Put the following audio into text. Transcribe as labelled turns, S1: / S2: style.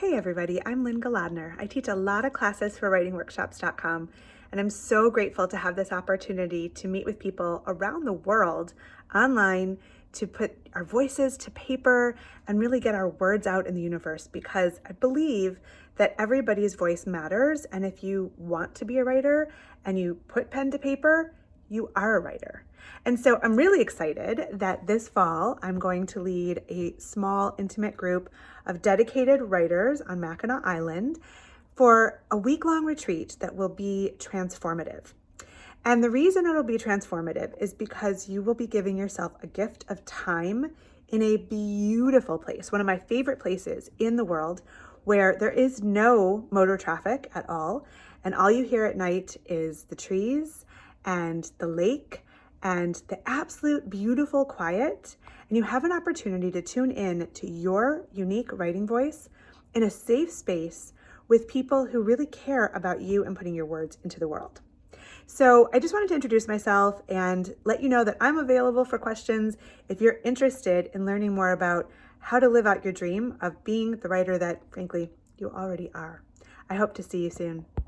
S1: Hey everybody, I'm Lynne Golodner. I teach a lot of classes for writingworkshops.com, and I'm so grateful to have this opportunity to meet with people around the world online to put our voices to paper and really get our words out in the universe, because I believe that everybody's voice matters, and if you want to be a writer and you put pen to paper, you are a writer. And so I'm really excited that this fall I'm going to lead a small, intimate group of dedicated writers on Mackinac Island for a week-long retreat that will be transformative. And the reason it'll be transformative is because you will be giving yourself a gift of time in a beautiful place, one of my favorite places in the world, where there is no motor traffic at all you hear at night is the trees and the lake and the absolute beautiful quiet. And you have an opportunity to tune in to your unique writing voice in a safe space with people who really care about you and putting your words into the world. So I just wanted to introduce myself and let you know that I'm available for questions if you're interested in learning more about how to live out your dream of being the writer that, frankly, you already are. I hope to see you soon.